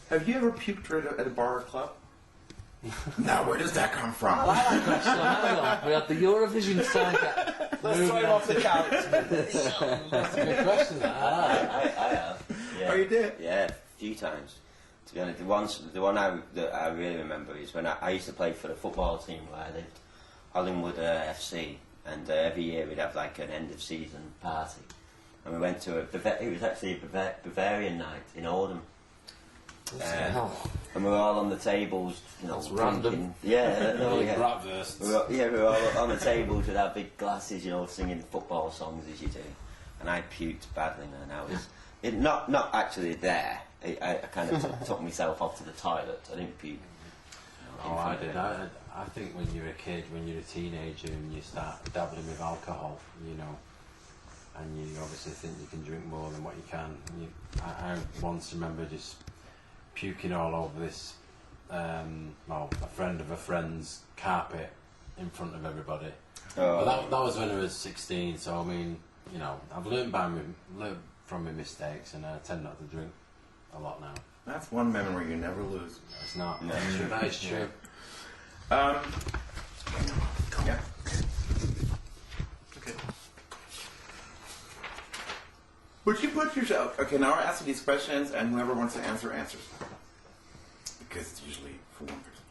Have you ever puked at a bar or club? Now, where does that come from? I like that question. Hang on. We had the Eurovision soundtrack. Let's throw him off the couch. That's a good question. I have. Yeah. Oh, you did? Yeah, a few times. To be honest, the one that I really remember is when I used to play for the football team where I lived, Hollingwood FC, and every year we'd have like an end of season party, and we went to it was actually a Bavarian night in Oldham. And we were all on the tables, you know, random. Yeah, no, We were all on the tables with our big glasses, you know, singing football songs as you do. And I puked badly, man. I was not actually there. I kind of took myself off to the toilet. I didn't puke. Oh, I did. I think when you're a kid, when you're a teenager, and you start dabbling with alcohol, you know, and you obviously think you can drink more than what you can. I once remember just puking all over this, well, a friend of a friend's carpet in front of everybody. Oh. But that was when I was 16, so I mean, you know, I've learned from my mistakes, and I tend not to drink a lot now. That's one memory you never lose. It's not. No. That is true. Yeah. Okay. Would you put yourself... Okay, now I'll ask you these questions, and whoever wants to answer, answers. Because it's usually for one person.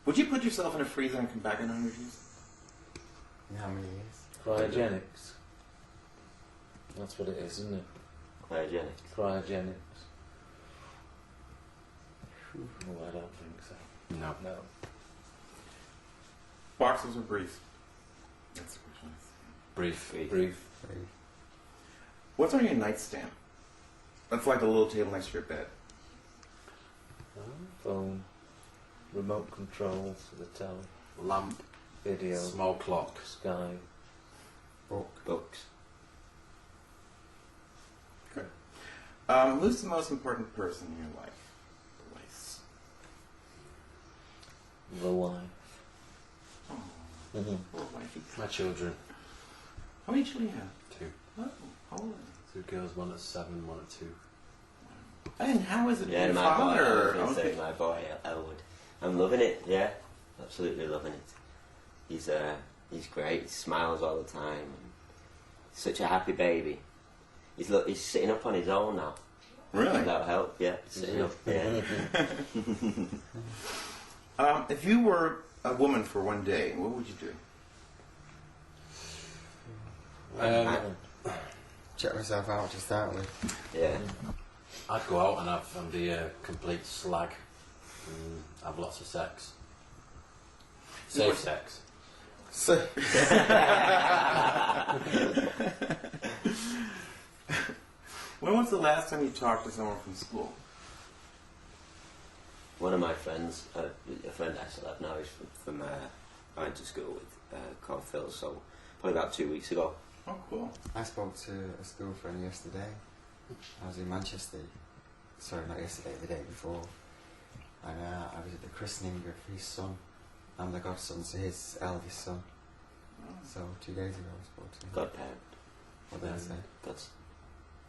Would you put yourself in a freezer and come back in 100 years? How many years? Cryogenics. That's what it is, isn't it? Cryogenics. Cryogenics. Oh, I don't think so. No. Boxers or briefs? That's the question. Brief. What's on your nightstand? That's like a little table next to your bed. Phone, remote control for the telly, Lamp. video, Small clock. Sky. Books. Good. Who's the most important person in your life? The wife. Oh, poor wifey. My children. How many children do you have? 2. Oh, how old are 2 girls, 1 at 7, 1 at 2. they? And how is it Yeah, being my father? boy. I was gonna say my boy, Elwood. I'm loving it. Yeah, absolutely loving it. He's great. He smiles all the time. Such a happy baby. He's sitting up on his own now. Really? Without help, yeah. Sitting up. Yeah. If you were a woman for one day, what would you do? Check myself out to start with. Yeah. I'd go out and be a complete slag. Have lots of sex. Safe sex. When was the last time you talked to someone from school? One of my friends, a friend I still have now, is from I went to school with, called Phil, so probably about 2 weeks ago. Oh, cool. I spoke to a school friend yesterday. I was in Manchester. Sorry, not yesterday, the day before. And I was at the christening of his son. I'm the godson to his eldest son. So 2 days ago I spoke to him. Godparent. What did I say? Godson.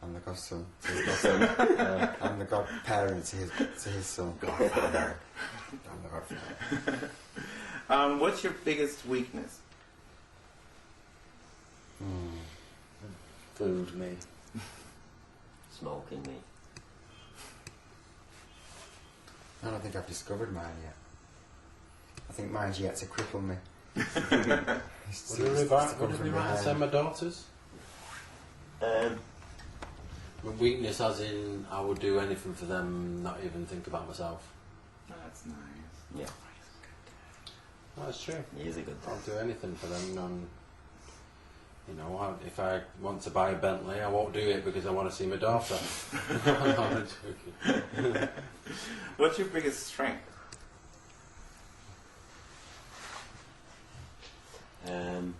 I'm the godson to his godson. I'm the godparent to his son. Godfather. I'm the godfather. What's your biggest weakness? Food, me. Smoking me. I don't think I've discovered mine yet. I think mine's yet to cripple me. What did we write and say my daughters? My weakness as in I would do anything for them, not even think about myself. That's nice. Yeah. That's true. He is a good I'll dad. do anything for them. You know, if I want to buy a Bentley, I won't do it because I want to see my daughter. I'm joking. What's your biggest strength?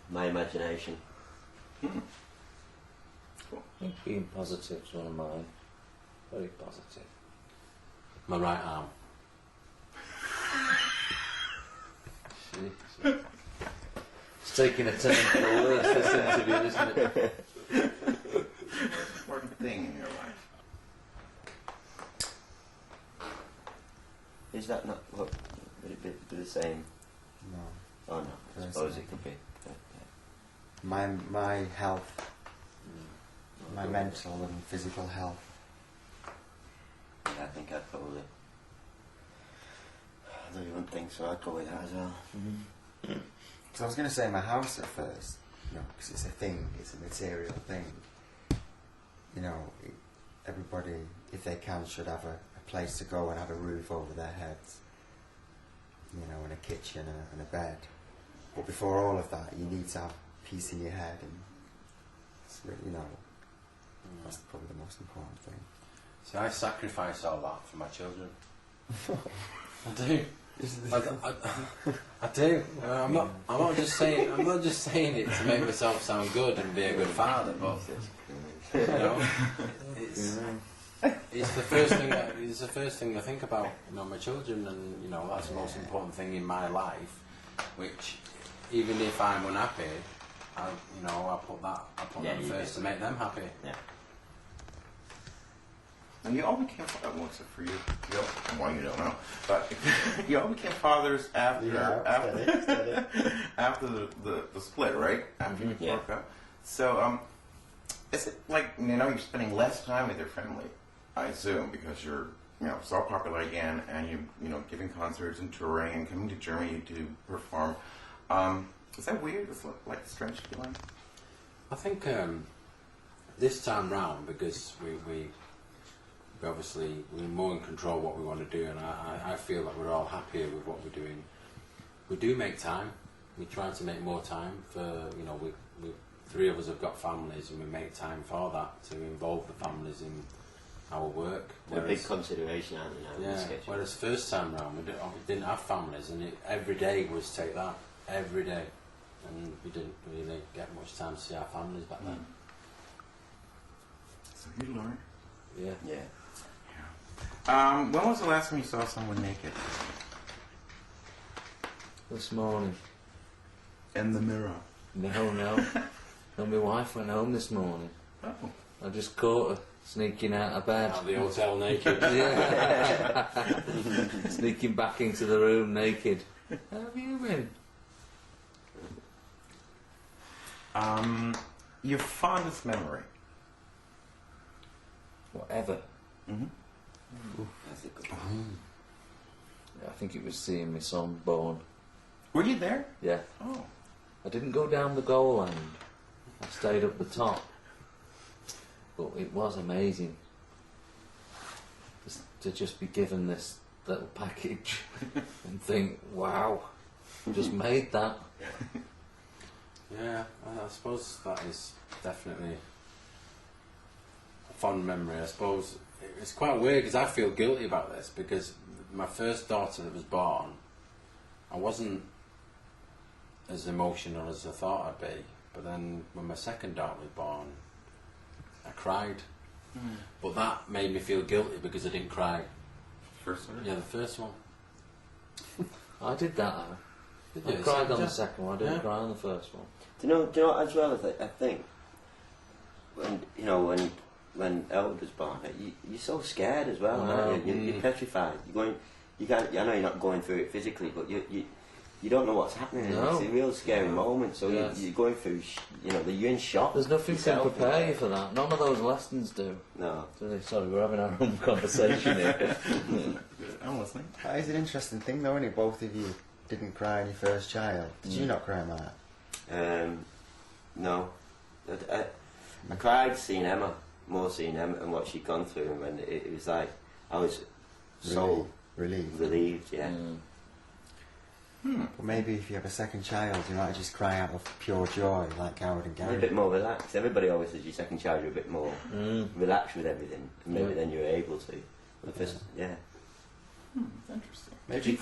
My imagination. Cool. I think being positive is one of mine. Very positive. My right arm. It's taking a turn for the worse, this interview, isn't it? Important thing in your life. Is that not what? Would it be the same? No. Oh no, I suppose it could be. My health, my mental and physical health. Yeah, I think I'd probably. I don't even think so. I'd go with that as well. So I was going to say my house at first, because it's a thing, it's a material thing. Everybody, if they can, should have a place to go and have a roof over their heads, and a kitchen and a bed. But before all of that, you need to have peace in your head, and it's really, that's probably the most important thing. So I sacrifice all that for my children. I do. I do. I'm not just saying it to make myself sound good and be a good father, but it's the first thing. It's the first thing I think about. My children, and that's the most important thing in my life. Which, even if I'm unhappy, I put them first to make them happy. Yeah. And you all became, well, except for you, well, you don't know, but you all became fathers after the split, right? After you broke up. So, is it like, you're spending less time with your family, I assume, because you're, so popular again, and you giving concerts and touring and coming to Germany to perform. Is that weird? Is it like a strange feeling? I think this time round, because we obviously we're more in control of what we want to do, and I feel like we're all happier with what we're doing. We do make time. We try to make more time for, we three of us have got families, and we make time for that, to involve the families in our work. They're a big consideration, aren't they, now? Yeah, whereas first time round we didn't have families, and every day was take that, every day. And we didn't really get much time to see our families back then. So you learned. Yeah. Yeah. When was the last time you saw someone naked? This morning. In the mirror. No. No, my wife went home this morning. Oh. I just caught her sneaking out of bed. Out of the hotel naked. Yeah. Sneaking back into the room naked. How have you been? Your fondest memory? Whatever. Mm-hmm. That's a good one. I think it was seeing my son born. Were you there? Yeah. Oh. I didn't go down the goal end. I stayed up the top. But it was amazing to just be given this little package and think, wow, just made that. Yeah, I suppose that is definitely a fond memory. I suppose it's quite weird because I feel guilty about this, because my first daughter that was born, I wasn't as emotional as I thought I'd be. But then when my second daughter was born, I cried. But that made me feel guilty because I didn't cry. First one? Yeah, the first one. I did that. I Yeah, cried on yeah. the second one. I didn't cry on the first one. Do you know as well as I think when Elwood was born, you're so scared as well, aren't you? You're petrified. You can't. I know you're not going through it physically, but you don't know what's happening. No. It's a real scary moment. So Yes. you're going through. You're in shock. There's nothing to yourself. prepare you for that. None of those lessons do. No. Sorry, we're having our own conversation here. I'm listening. That is an interesting thing, though, isn't it? Both of you didn't cry on your first child. Did you not cry, Matt? No. I cried seeing Emma, and what she'd gone through, and it was like I was so relieved. Yeah. But maybe if you have a second child, you might just cry out of pure joy, like Howard and You're Gary. a bit more relaxed. Everybody always says your second child you're a bit more relaxed with everything, and maybe then you're able to. The first, yeah. Interesting. Maybe